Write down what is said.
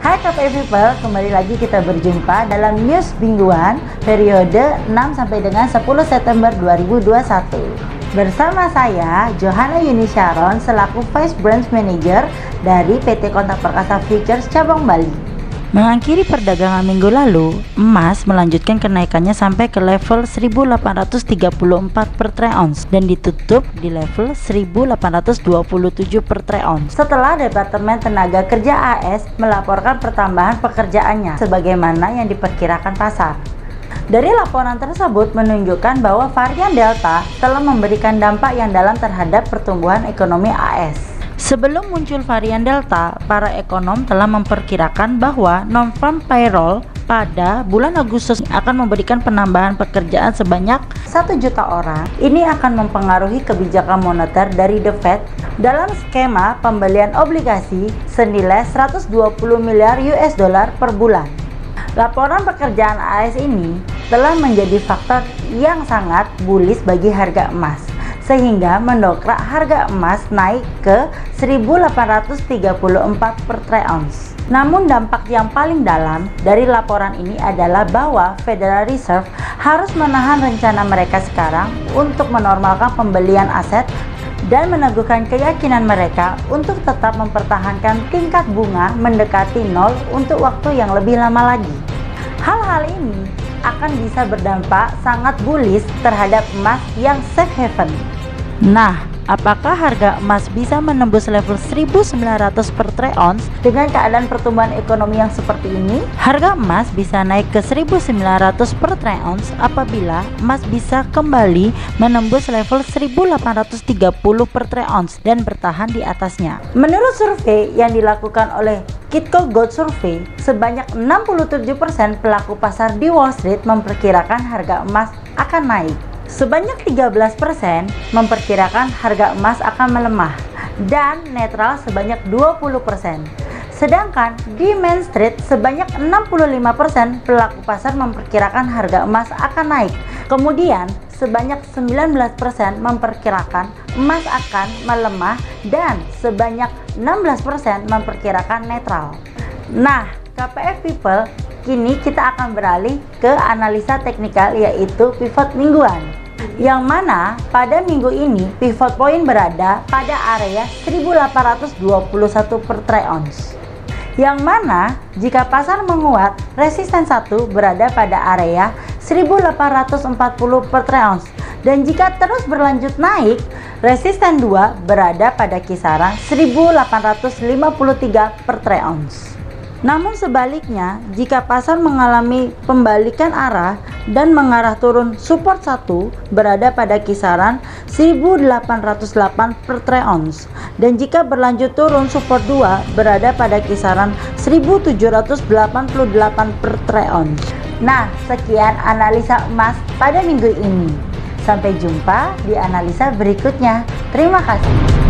Hai KPI People, kembali lagi kita berjumpa dalam news mingguan periode 6 sampai dengan 10 September 2021. Bersama saya, Johanna Yuni Sharon selaku Vice Branch Manager dari PT Kontak Perkasa Futures Cabang Bali. Mengakhiri perdagangan minggu lalu, emas melanjutkan kenaikannya sampai ke level 1834 per troy ounce dan ditutup di level 1827 per troy ounce. Setelah Departemen Tenaga Kerja AS melaporkan pertambahan pekerjaannya sebagaimana yang diperkirakan pasar. Dari laporan tersebut menunjukkan bahwa varian Delta telah memberikan dampak yang dalam terhadap pertumbuhan ekonomi AS. Sebelum muncul varian Delta, para ekonom telah memperkirakan bahwa non-farm payroll pada bulan Agustus akan memberikan penambahan pekerjaan sebanyak 1 juta orang. Ini akan mempengaruhi kebijakan moneter dari The Fed dalam skema pembelian obligasi senilai 120 miliar US dollar per bulan. Laporan pekerjaan AS ini telah menjadi faktor yang sangat bullish bagi harga emas, sehingga mendongkrak harga emas naik ke 1834 per troy ounce. Namun dampak yang paling dalam dari laporan ini adalah bahwa Federal Reserve harus menahan rencana mereka sekarang untuk menormalkan pembelian aset dan meneguhkan keyakinan mereka untuk tetap mempertahankan tingkat bunga mendekati nol untuk waktu yang lebih lama lagi. Hal-hal ini akan bisa berdampak sangat bullish terhadap emas yang safe haven. Nah, apakah harga emas bisa menembus level 1900 per troy ounce dengan keadaan pertumbuhan ekonomi yang seperti ini? Harga emas bisa naik ke 1900 per troy ounce apabila emas bisa kembali menembus level 1830 per troy ounce dan bertahan di atasnya. Menurut survei yang dilakukan oleh Kitco Gold Survey, sebanyak 67% pelaku pasar di Wall Street memperkirakan harga emas akan naik. Sebanyak 13% memperkirakan harga emas akan melemah dan netral sebanyak 20%. Sedangkan di Main Street sebanyak 65% pelaku pasar memperkirakan harga emas akan naik. Kemudian sebanyak 19% memperkirakan emas akan melemah dan sebanyak 16% memperkirakan netral. Nah, KPF People, kini kita akan beralih ke analisa teknikal yaitu pivot mingguan, yang mana pada minggu ini pivot point berada pada area 1821 per troy ounce, yang mana jika pasar menguat, resisten 1 berada pada area 1840 per troy ounce, dan jika terus berlanjut naik, resisten 2 berada pada kisaran 1853 per troy ounce. Namun sebaliknya, jika pasar mengalami pembalikan arah dan mengarah turun, support 1 berada pada kisaran 1808 per troy ounce, dan jika berlanjut turun, support 2 berada pada kisaran 1788 per troy ounce. Nah, sekian analisa emas pada minggu ini. Sampai jumpa di analisa berikutnya. Terima kasih.